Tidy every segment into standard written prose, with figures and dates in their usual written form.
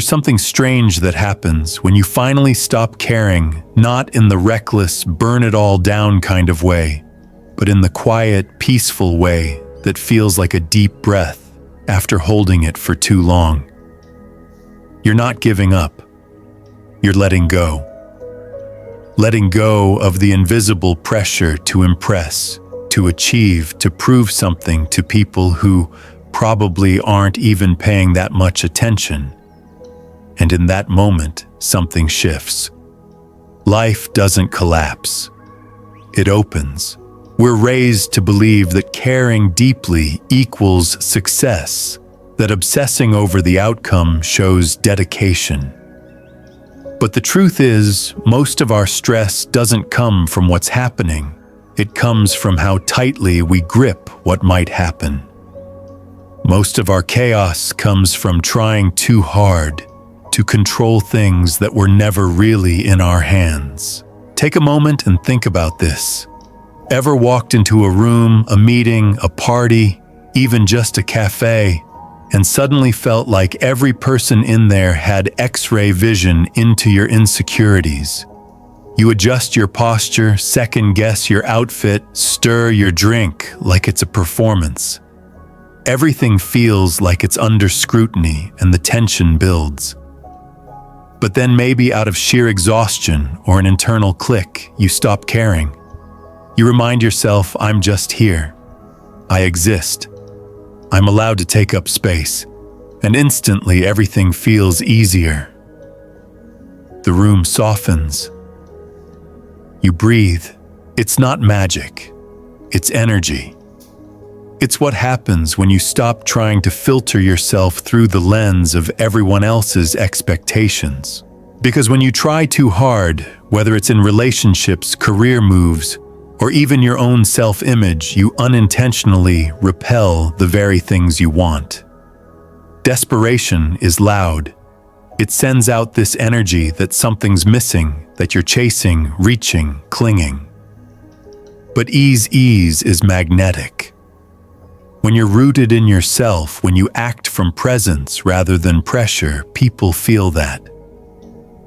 There's something strange that happens when you finally stop caring, not in the reckless, burn-it-all-down kind of way, but in the quiet, peaceful way that feels like a deep breath after holding it for too long. You're not giving up. You're letting go. Letting go of the invisible pressure to impress, to achieve, to prove something to people who probably aren't even paying that much attention. And in that moment, something shifts. Life doesn't collapse. It opens. We're raised to believe that caring deeply equals success, that obsessing over the outcome shows dedication. But the truth is, most of our stress doesn't come from what's happening. It comes from how tightly we grip what might happen. Most of our chaos comes from trying too hard to control things that were never really in our hands. Take a moment and think about this. Ever walked into a room, a meeting, a party, even just a cafe, and suddenly felt like every person in there had X-ray vision into your insecurities? You adjust your posture, second-guess your outfit, stir your drink like it's a performance. Everything feels like it's under scrutiny and the tension builds. But then maybe out of sheer exhaustion or an internal click, you stop caring. You remind yourself, I'm just here. I exist. I'm allowed to take up space. And instantly everything feels easier. The room softens. You breathe. It's not magic. It's energy. It's what happens when you stop trying to filter yourself through the lens of everyone else's expectations. Because when you try too hard, whether it's in relationships, career moves, or even your own self-image, you unintentionally repel the very things you want. Desperation is loud. It sends out this energy that something's missing, that you're chasing, reaching, clinging. But ease is magnetic. When you're rooted in yourself, when you act from presence rather than pressure, people feel that.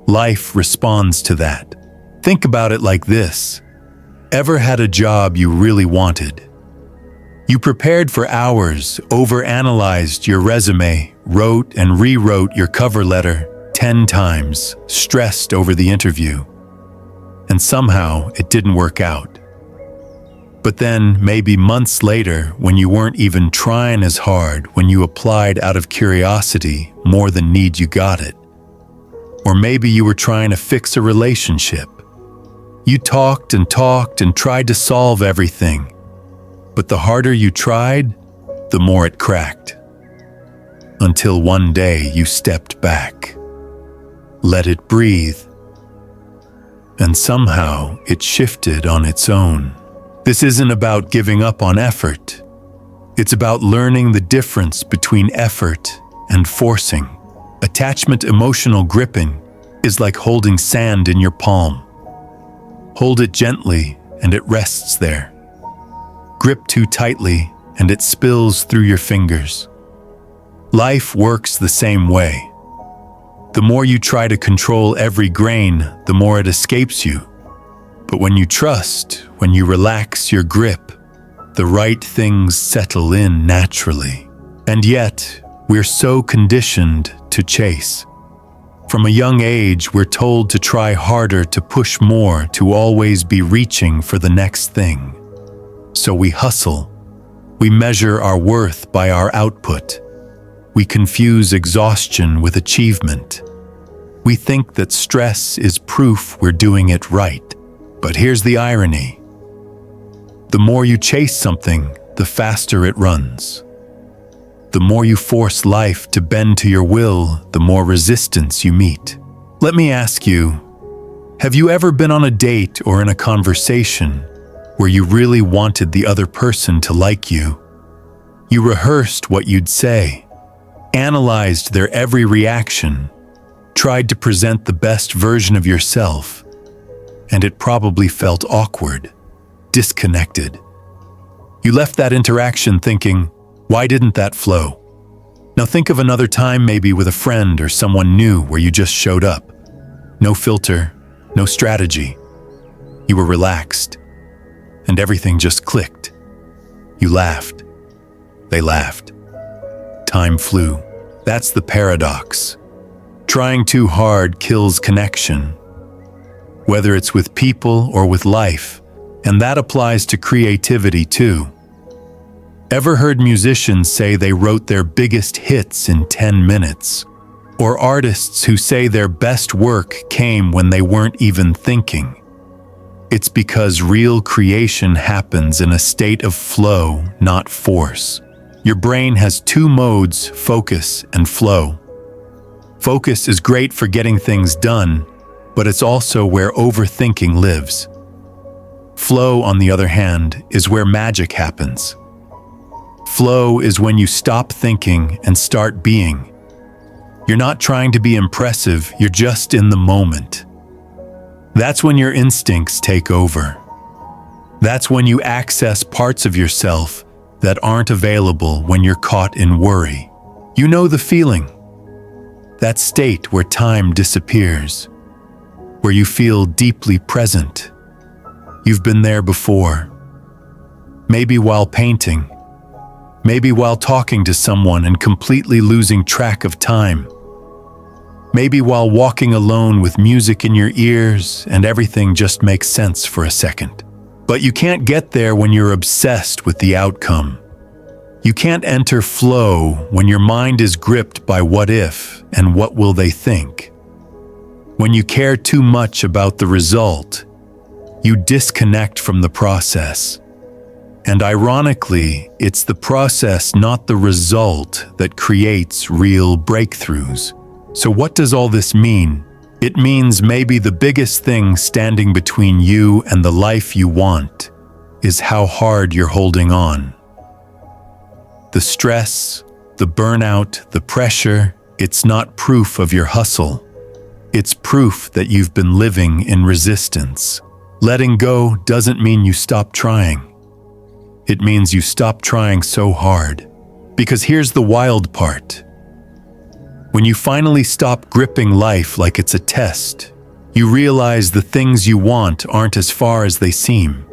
Life responds to that. Think about it like this. Ever had a job you really wanted? You prepared for hours, overanalyzed your resume, wrote and rewrote your cover letter 10 times, stressed over the interview. And somehow it didn't work out. But then, maybe months later, when you weren't even trying as hard, when you applied out of curiosity more than need, you got it. Or maybe you were trying to fix a relationship. You talked and tried to solve everything. But the harder you tried, the more it cracked. Until one day you stepped back. Let it breathe. And somehow it shifted on its own. This isn't about giving up on effort. It's about learning the difference between effort and forcing. Attachment, emotional gripping, is like holding sand in your palm. Hold it gently and it rests there. Grip too tightly and it spills through your fingers. Life works the same way. The more you try to control every grain, the more it escapes you. But when you trust, when you relax your grip, the right things settle in naturally. And yet, we're so conditioned to chase. From a young age, we're told to try harder, to push more, to always be reaching for the next thing. So we hustle. We measure our worth by our output. We confuse exhaustion with achievement. We think that stress is proof we're doing it right. But here's the irony. The more you chase something, the faster it runs. The more you force life to bend to your will, the more resistance you meet. Let me ask you, have you ever been on a date or in a conversation where you really wanted the other person to like you? You rehearsed what you'd say, analyzed their every reaction, tried to present the best version of yourself, and it probably felt awkward, disconnected. You left that interaction thinking, why didn't that flow? Now think of another time, maybe with a friend or someone new, where you just showed up. No filter, no strategy. You were relaxed, and everything just clicked. You laughed. They laughed. Time flew. That's the paradox. Trying too hard kills connection, whether it's with people or with life, and that applies to creativity too. Ever heard musicians say they wrote their biggest hits in 10 minutes? Or artists who say their best work came when they weren't even thinking? It's because real creation happens in a state of flow, not force. Your brain has two modes, focus and flow. Focus is great for getting things done, but it's also where overthinking lives. Flow, on the other hand, is where magic happens. Flow is when you stop thinking and start being. You're not trying to be impressive, you're just in the moment. That's when your instincts take over. That's when you access parts of yourself that aren't available when you're caught in worry. You know the feeling. That state where time disappears, where you feel deeply present. You've been there before. Maybe while painting. Maybe while talking to someone and completely losing track of time. Maybe while walking alone with music in your ears and everything just makes sense for a second. But you can't get there when you're obsessed with the outcome. You can't enter flow when your mind is gripped by what if and what will they think. When you care too much about the result, you disconnect from the process. And ironically, it's the process, not the result, that creates real breakthroughs. So what does all this mean? It means maybe the biggest thing standing between you and the life you want is how hard you're holding on. The stress, the burnout, the pressure, it's not proof of your hustle. It's proof that you've been living in resistance. Letting go doesn't mean you stop trying. It means you stop trying so hard. Because here's the wild part. When you finally stop gripping life like it's a test, you realize the things you want aren't as far as they seem.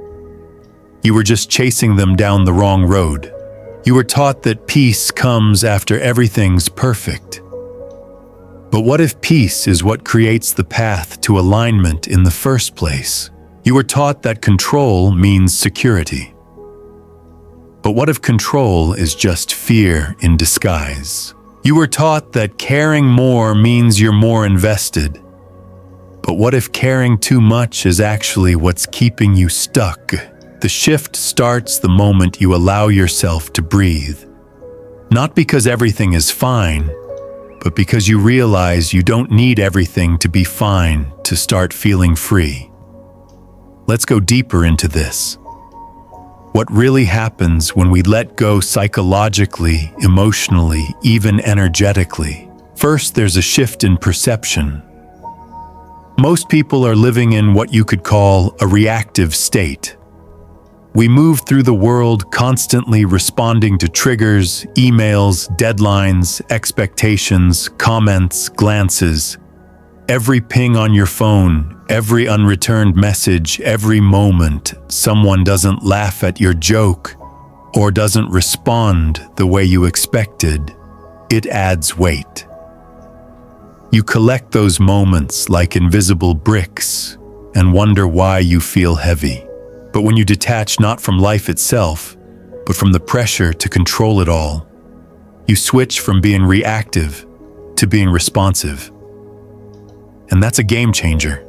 You were just chasing them down the wrong road. You were taught that peace comes after everything's perfect. But what if peace is what creates the path to alignment in the first place? You were taught that control means security. But what if control is just fear in disguise? You were taught that caring more means you're more invested. But what if caring too much is actually what's keeping you stuck? The shift starts the moment you allow yourself to breathe. Not because everything is fine, but because you realize you don't need everything to be fine to start feeling free. Let's go deeper into this. What really happens when we let go psychologically, emotionally, even energetically? First, there's a shift in perception. Most people are living in what you could call a reactive state. We move through the world constantly responding to triggers, emails, deadlines, expectations, comments, glances. Every ping on your phone, every unreturned message, every moment someone doesn't laugh at your joke or doesn't respond the way you expected, it adds weight. You collect those moments like invisible bricks and wonder why you feel heavy. But when you detach not from life itself, but from the pressure to control it all, you switch from being reactive to being responsive. And that's a game changer,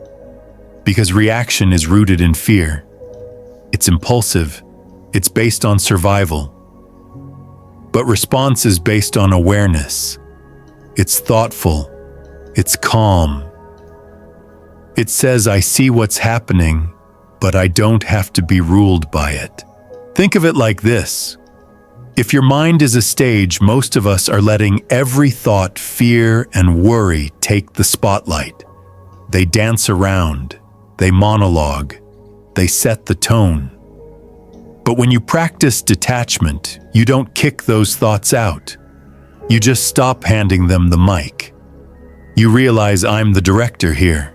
because reaction is rooted in fear. It's impulsive, it's based on survival. But response is based on awareness. It's thoughtful, it's calm. It says, I see what's happening, but I don't have to be ruled by it. Think of it like this. If your mind is a stage, most of us are letting every thought, fear, and worry take the spotlight. They dance around, they monologue, they set the tone. But when you practice detachment, you don't kick those thoughts out. You just stop handing them the mic. You realize I'm the director here.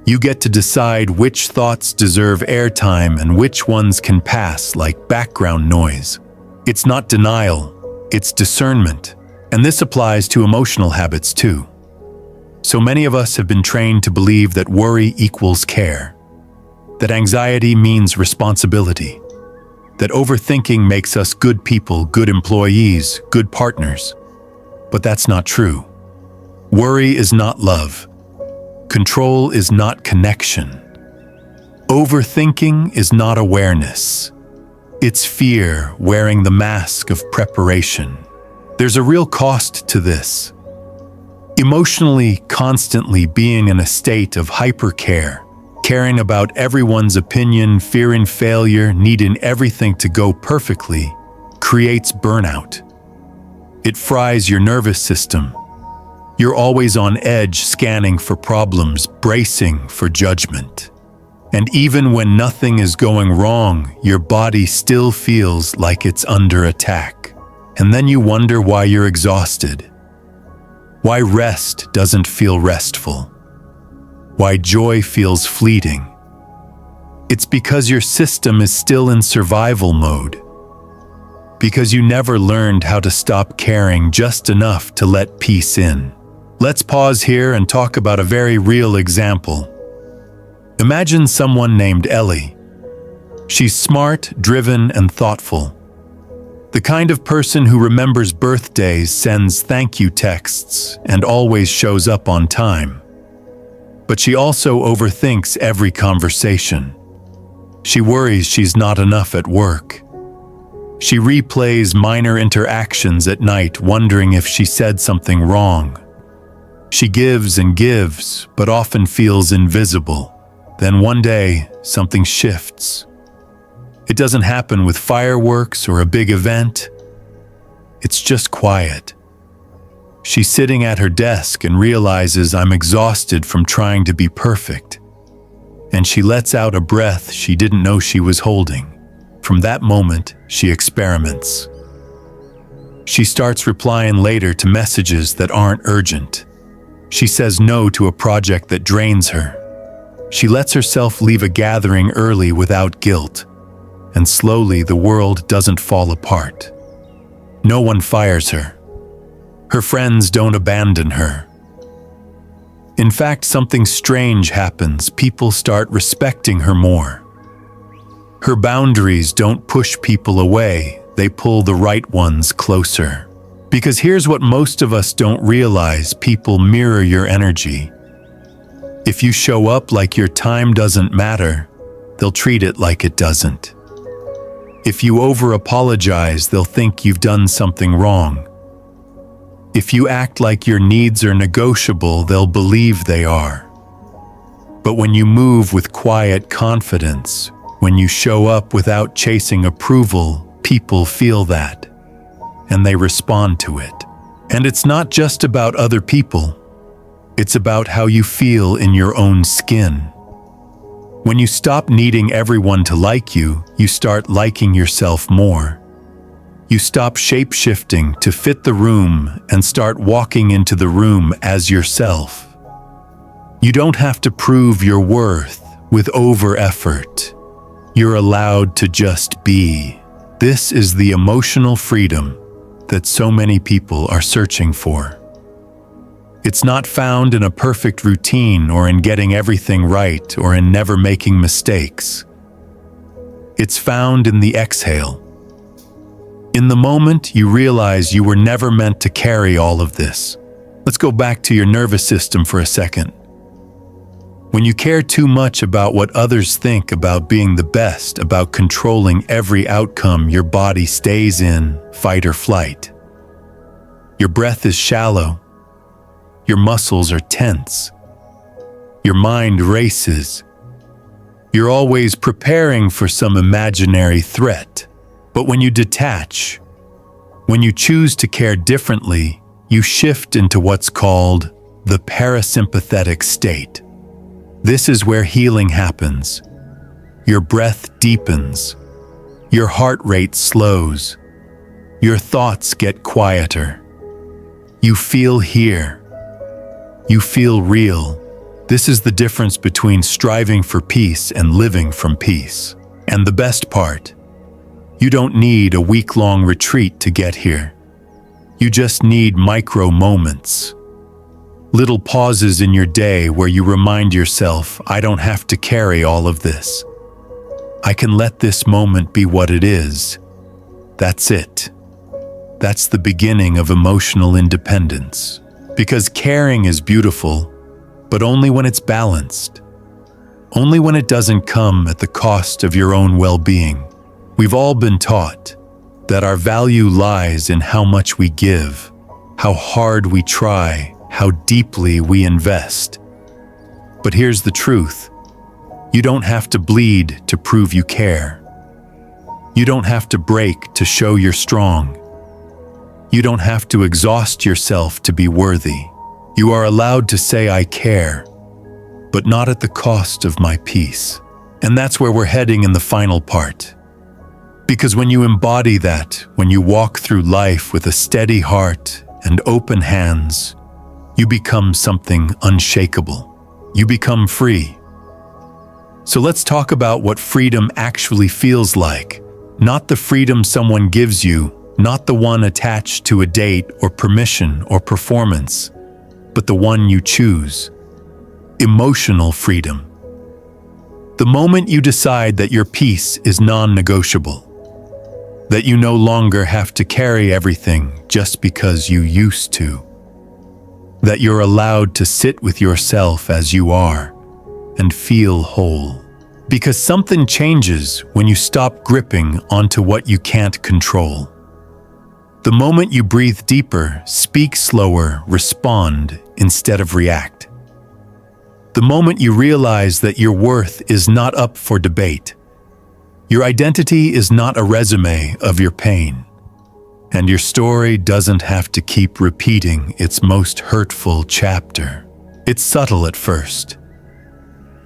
You get to decide which thoughts deserve airtime and which ones can pass like background noise. It's not denial, it's discernment. And this applies to emotional habits too. So many of us have been trained to believe that worry equals care, that anxiety means responsibility, that overthinking makes us good people, good employees, good partners. But that's not true. Worry is not love. Control is not connection. Overthinking is not awareness. It's fear wearing the mask of preparation. There's a real cost to this. Emotionally, constantly being in a state of hypercare, caring about everyone's opinion, fearing failure, needing everything to go perfectly, creates burnout. It fries your nervous system. You're always on edge, scanning for problems, bracing for judgment. And even when nothing is going wrong, your body still feels like it's under attack. And then you wonder why you're exhausted. Why rest doesn't feel restful. Why joy feels fleeting. It's because your system is still in survival mode. Because you never learned how to stop caring just enough to let peace in. Let's pause here and talk about a very real example. Imagine someone named Ellie. She's smart, driven, and thoughtful. The kind of person who remembers birthdays, sends thank you texts, and always shows up on time. But she also overthinks every conversation. She worries she's not enough at work. She replays minor interactions at night, wondering if she said something wrong. She gives and gives, but often feels invisible. Then one day, something shifts. It doesn't happen with fireworks or a big event. It's just quiet. She's sitting at her desk and realizes, I'm exhausted from trying to be perfect. And she lets out a breath she didn't know she was holding. From that moment, she experiments. She starts replying later to messages that aren't urgent. She says no to a project that drains her. She lets herself leave a gathering early without guilt. And slowly the world doesn't fall apart. No one fires her. Her friends don't abandon her. In fact, something strange happens. People start respecting her more. Her boundaries don't push people away, they pull the right ones closer. Because here's what most of us don't realize: people mirror your energy. If you show up like your time doesn't matter, they'll treat it like it doesn't. If you over-apologize, they'll think you've done something wrong. If you act like your needs are negotiable, they'll believe they are. But when you move with quiet confidence, when you show up without chasing approval, people feel that, and they respond to it. And it's not just about other people. It's about how you feel in your own skin. When you stop needing everyone to like you, you start liking yourself more. You stop shape-shifting to fit the room and start walking into the room as yourself. You don't have to prove your worth with over-effort. You're allowed to just be. This is the emotional freedom that so many people are searching for. It's not found in a perfect routine or in getting everything right or in never making mistakes. It's found in the exhale. In the moment you realize you were never meant to carry all of this. Let's go back to your nervous system for a second. When you care too much about what others think, about being the best, about controlling every outcome, your body stays in fight or flight. Your breath is shallow. Your muscles are tense. Your mind races. You're always preparing for some imaginary threat. But when you detach, when you choose to care differently, you shift into what's called the parasympathetic state. This is where healing happens. Your breath deepens. Your heart rate slows. Your thoughts get quieter. You feel here. You feel real. This is the difference between striving for peace and living from peace. And the best part, you don't need a week-long retreat to get here. You just need micro moments. Little pauses in your day where you remind yourself, I don't have to carry all of this. I can let this moment be what it is. That's it. That's the beginning of emotional independence. Because caring is beautiful, but only when it's balanced. Only when it doesn't come at the cost of your own well-being. We've all been taught that our value lies in how much we give, how hard we try, how deeply we invest. But here's the truth. You don't have to bleed to prove you care. You don't have to break to show you're strong. You don't have to exhaust yourself to be worthy. You are allowed to say, I care, but not at the cost of my peace. And that's where we're heading in the final part. Because when you embody that, when you walk through life with a steady heart and open hands, you become something unshakable. You become free. So let's talk about what freedom actually feels like. Not the freedom someone gives you, not the one attached to a date or permission or performance, but the one you choose. Emotional freedom. The moment you decide that your peace is non-negotiable, that you no longer have to carry everything just because you used to, that you're allowed to sit with yourself as you are and feel whole. Because something changes when you stop gripping onto what you can't control. The moment you breathe deeper, speak slower, respond instead of react. The moment you realize that your worth is not up for debate. Your identity is not a resume of your pain. And your story doesn't have to keep repeating its most hurtful chapter. It's subtle at first.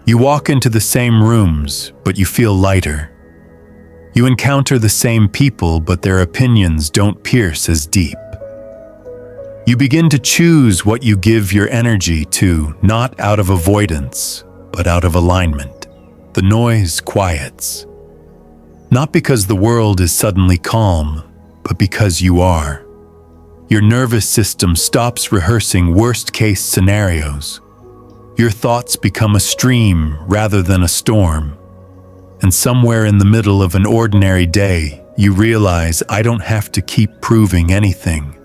You walk into the same rooms, but you feel lighter. You encounter the same people, but their opinions don't pierce as deep. You begin to choose what you give your energy to, not out of avoidance, but out of alignment. The noise quiets. Not because the world is suddenly calm, but because you are. Your nervous system stops rehearsing worst-case scenarios. Your thoughts become a stream rather than a storm. And somewhere in the middle of an ordinary day, you realize I don't have to keep proving anything.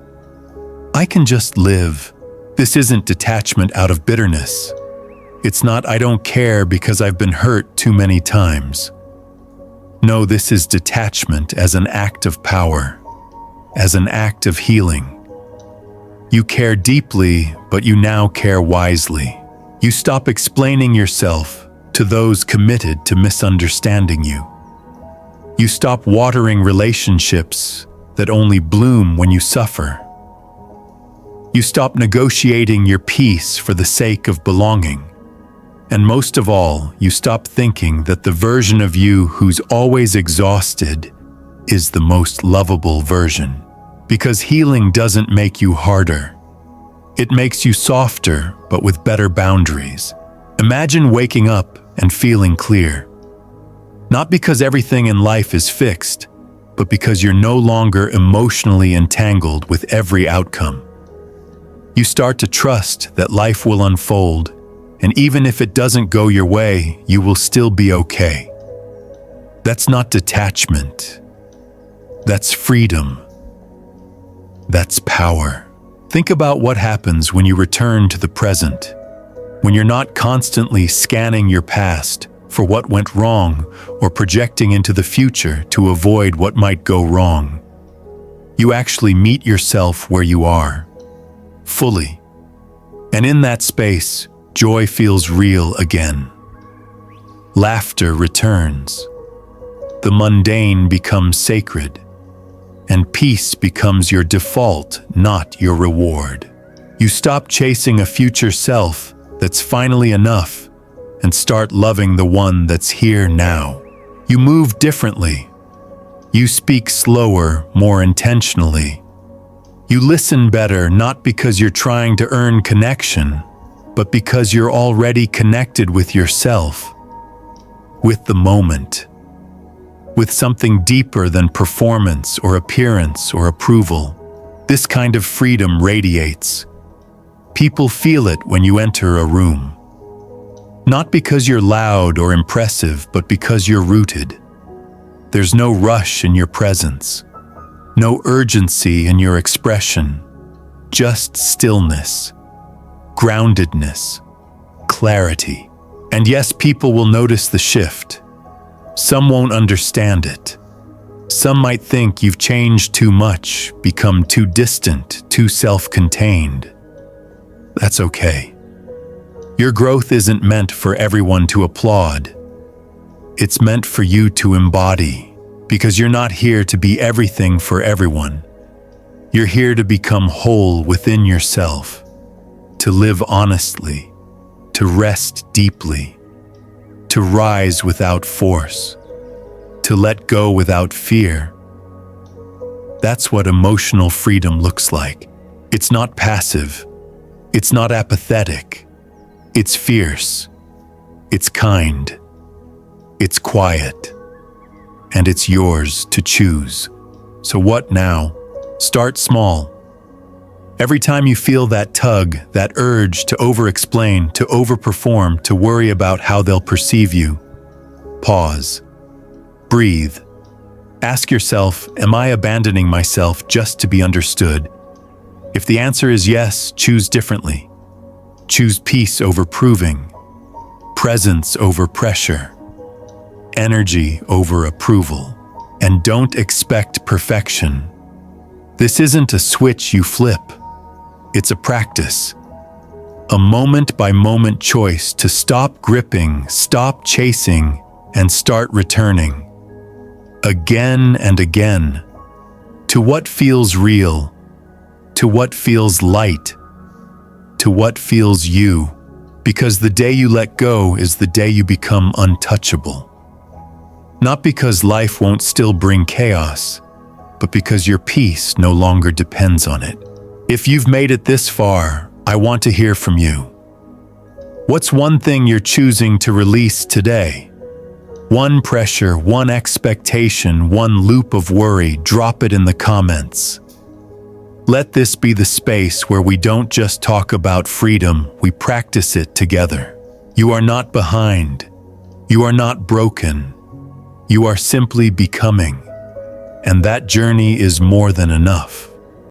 I can just live. This isn't detachment out of bitterness. It's not I don't care because I've been hurt too many times. No, this is detachment as an act of power, as an act of healing. You care deeply, but you now care wisely. You stop explaining yourself to those committed to misunderstanding you. You stop watering relationships that only bloom when you suffer. You stop negotiating your peace for the sake of belonging. And most of all, you stop thinking that the version of you who's always exhausted is the most lovable version. Because healing doesn't make you harder. It makes you softer, but with better boundaries. Imagine waking up and feeling clear. Not because everything in life is fixed, but because you're no longer emotionally entangled with every outcome. You start to trust that life will unfold, and even if it doesn't go your way, you will still be okay. That's not detachment. That's freedom. That's power. Think about what happens when you return to the present. When you're not constantly scanning your past for what went wrong or projecting into the future to avoid what might go wrong. You actually meet yourself where you are, fully. And in that space, joy feels real again. Laughter returns. The mundane becomes sacred. And peace becomes your default, not your reward. You stop chasing a future self that's finally enough and start loving the one that's here now. You move differently. You speak slower, more intentionally. You listen better not because you're trying to earn connection, but because you're already connected with yourself, with the moment, with something deeper than performance or appearance or approval. This kind of freedom radiates. People feel it when you enter a room. Not because you're loud or impressive, but because you're rooted. There's no rush in your presence, no urgency in your expression, just stillness, groundedness, clarity. And yes, people will notice the shift. Some won't understand it. Some might think you've changed too much, become too distant, too self-contained. That's okay. Your growth isn't meant for everyone to applaud. It's meant for you to embody, because you're not here to be everything for everyone. You're here to become whole within yourself, to live honestly, to rest deeply, to rise without force, to let go without fear. That's what emotional freedom looks like. It's not passive. It's not apathetic. It's fierce. It's kind. It's quiet. And it's yours to choose. So what now? Start small. Every time you feel that tug, that urge to over-explain, to overperform, to worry about how they'll perceive you, pause. Breathe. Ask yourself, am I abandoning myself just to be understood? If the answer is yes, choose differently. Choose peace over proving, presence over pressure, energy over approval. And don't expect perfection. This isn't a switch you flip. It's a practice. A moment-by-moment choice to stop gripping, stop chasing, and start returning. Again and again. To what feels real. To what feels light. To what feels you. Because the day you let go is the day you become untouchable. Not because life won't still bring chaos, but because your peace no longer depends on it. If you've made it this far, I want to hear from you. What's one thing you're choosing to release today? One pressure, one expectation, one loop of worry, drop it in the comments. Let this be the space where we don't just talk about freedom, we practice it together. You are not behind. You are not broken. You are simply becoming. And that journey is more than enough.